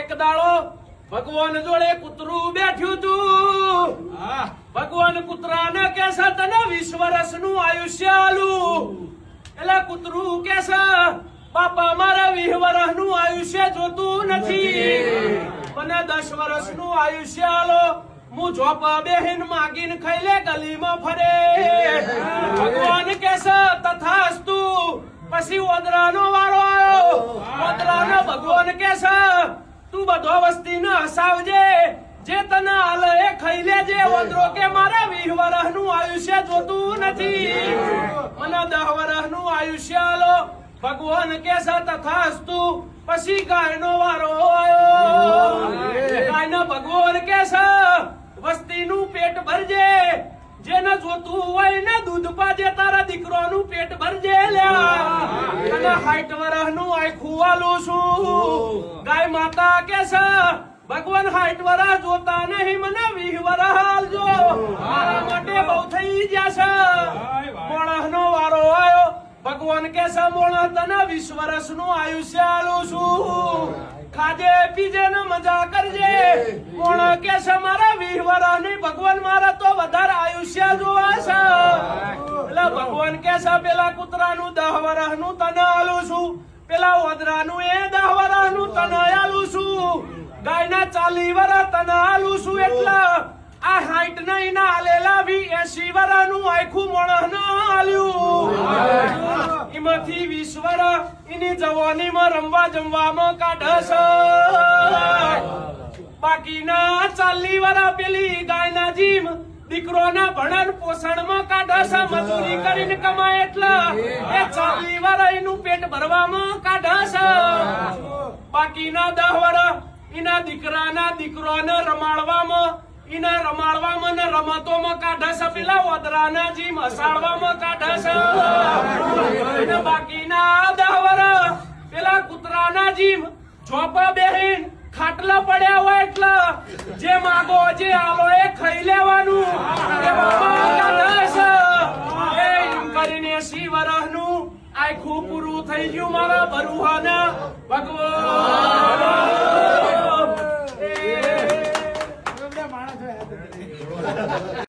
એક દાડો ભગવાન જોડે કૂતરું બેઠ્યું તું ભગવાન કૂતરાને કહેશે તને 20 વર્ષનું આયુષ્ય આલું એટલે કૂતરું કહેશે બાપા મારે 20 વર્ષનું આયુષ્ય જોતું નથી મને 10 વર્ષનું આયુષ્ય આલો હું ઝોપા બેહીન માગીને ખાઈ લે ગલીમાં ફરે ભગવાન કહેશે તથાસ્તુ પછી ઓદરાનો વારો આવ્યો ઓદરાનો ભગવાન કહેશે તું બધો વસ્તીને હસાવજે જે તને હાલે એ ખાઈ લેજે ઓદરો કે મારે 20 વર્ષનું આયુષ્ય જોતું નથી મને 10 વર્ષનું આયુષ્ય આલો ભગવાન કહેશે તથાસ્તુ પછી ગાયનો વારો આવ્યો ગાયનો ભગવાન કહેશે વસ્તીનું પેટ ભરજે જેને જોતું હોય ને દૂધ પાજે તારા દીકરાનું પેટ ભરજે લ્યા અને 60 વર્ષનું આખું આલું છું ગાય માતા કહેશે ભગવાન 60 વર્ષ જોતા નહીં મને 20 વર્ષ હાલજો મારા માટે બહુ થઈ જશે મોણસનો વારો આવ્યો ભગવાન કહેશે મોણસ તને 20 વર્ષનું આયુષ્ય આલું છું ખાજે પીજે ને મજા કરજે મોણસ કહેશે મારા 20 વર્ષ નહીં ભગવાન મારા તો વધારે આયુષ્ય જોવાશે એટલે ભગવાન કહેશે પેલા કૂતરાનું 10 વર્ષનું તને આલું છું પેલા ઓદરાનું એ 10 વર્ષનું તને આલું છું ગાયના 40 વર્ષ તને આલું છું એટલે આ 60 નહીં ના આલેલા 80 વર્ષનું આખું મોણસ ન આલ્યું એમાંથી 20 વર્ષ એની જવાનીમાં રમવા જમવામાં કાઢશે બાકીના 40 વર્ષ પેલી ગાયના જીમ દીકરોના ભણન પોષણમાં કાઢશે મજૂરી કરીને કમાય એટલે એ 40 વર્ષ એનું પેટ ભરવામાં કાઢશે બાકીના 10 વર્ષ એના દીકરોને રમાડવામાં એના રમાડવામાં ને રમતોમાં કાઢશે પેલા ઓદરાના જીમ હસાડવામાં કાઢશે અને બાકીના 10 વર્ષ પેલા કૂતરાના જીમ ઝોપા બેહીન ખાટલા પડ્યા હોય એટલે જે માગો જે આલો એ ખાઈ લેવાનું એમ કરીને 80 વર્ષનું આખું પૂરું થઈ ગયું મારા બરુહાના ભગવાન